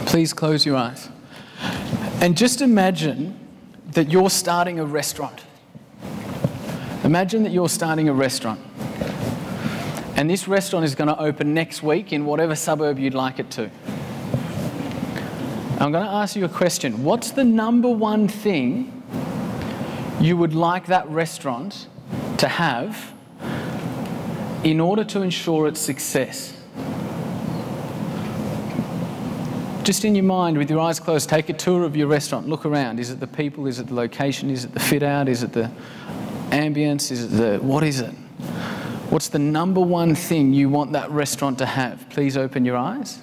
Please close your eyes. And just imagine that you're starting a restaurant. Imagine that you're starting a restaurant. And this restaurant is going to open next week in whatever suburb you'd like it to. I'm going to ask you a question. What's the number one thing you would like that restaurant to have in order to ensure its success? Just in your mind, with your eyes closed, take a tour of your restaurant. Look around. Is it the people? Is it the location? Is it the fit out? Is it the ambience? Is it the... what is it? What's the number one thing you want that restaurant to have? Please open your eyes.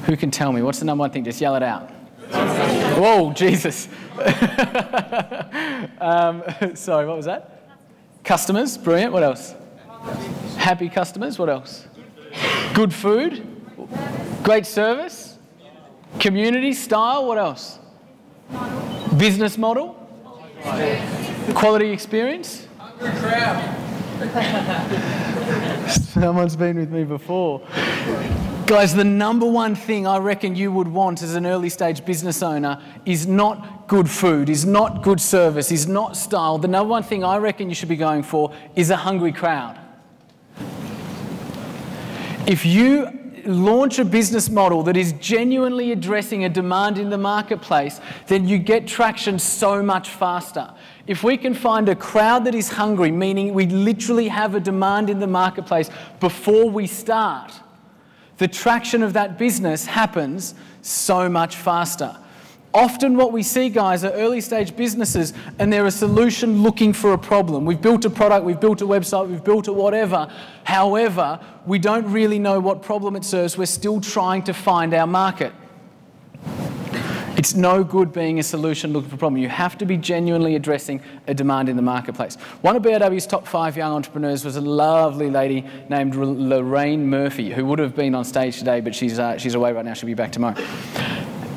Who can tell me? What's the number one thing? Just yell it out. Whoa, Jesus. Sorry, what was that? Customers. Brilliant. What else? Happy customers. What else? Good food. Great service. Community style. What else? Business model. Quality experience. Hungry crowd. Someone's been with me before. Guys, the number one thing I reckon you would want as an early stage business owner is not good food, is not good service, is not style. The number one thing I reckon you should be going for is a hungry crowd. If you launch a business model that is genuinely addressing a demand in the marketplace, then you get traction so much faster. If we can find a crowd that is hungry, meaning we literally have a demand in the marketplace before we start, the traction of that business happens so much faster. Often what we see, guys, are early stage businesses and they're a solution looking for a problem. We've built a product, we've built a website, we've built a whatever. However, we don't really know what problem it serves. We're still trying to find our market. It's no good being a solution looking for a problem. You have to be genuinely addressing a demand in the marketplace. One of BRW's top 5 young entrepreneurs was a lovely lady named Lorraine Murphy, who would have been on stage today, but she's away right now. She'll be back tomorrow.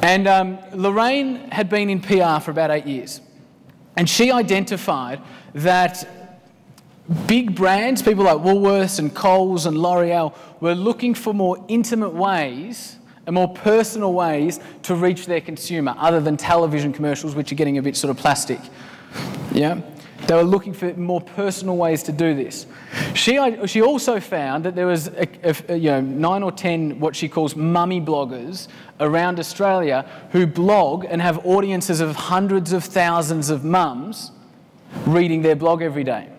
And Lorraine had been in PR for about 8 years. And she identified that big brands, people like Woolworths and Coles and L'Oreal, were looking for more intimate ways and more personal ways to reach their consumer, other than television commercials, which are getting a bit sort of plastic. Yeah? They were looking for more personal ways to do this. She also found that there was 9 or 10 what she calls mummy bloggers around Australia who blog and have audiences of hundreds of thousands of mums reading their blog every day.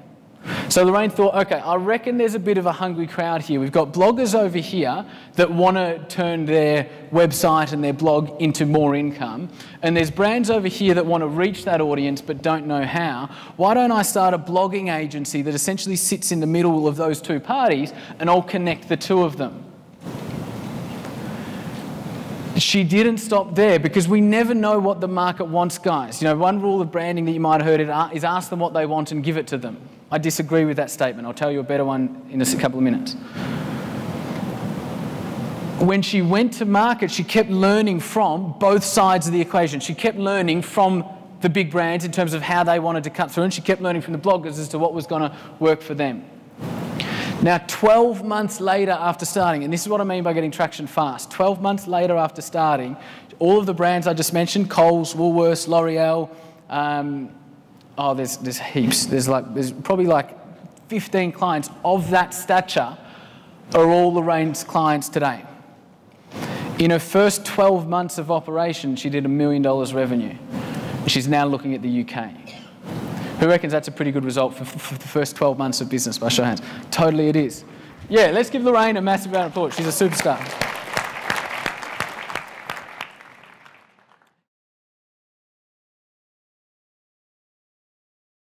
So Lorraine thought, okay, I reckon there's a bit of a hungry crowd here. We've got bloggers over here that want to turn their website and their blog into more income. And there's brands over here that want to reach that audience but don't know how. Why don't I start a blogging agency that essentially sits in the middle of those two parties and I'll connect the two of them? She didn't stop there, because we never know what the market wants, guys. You know, one rule of branding that you might have heard is ask them what they want and give it to them. I disagree with that statement. I'll tell you a better one in a couple of minutes. When she went to market, she kept learning from both sides of the equation. She kept learning from the big brands in terms of how they wanted to cut through, and she kept learning from the bloggers as to what was going to work for them. Now, 12 months later after starting, and this is what I mean by getting traction fast, 12 months later after starting, all of the brands I just mentioned, Coles, Woolworths, L'Oreal, there's heaps. There's probably like 15 clients of that stature are all Lorraine's clients today. In her first 12 months of operation, she did $1 million revenue. She's now looking at the UK. Who reckons that's a pretty good result for the first 12 months of business, by show of hands? Totally it is. Yeah, let's give Lorraine a massive round of applause. She's a superstar.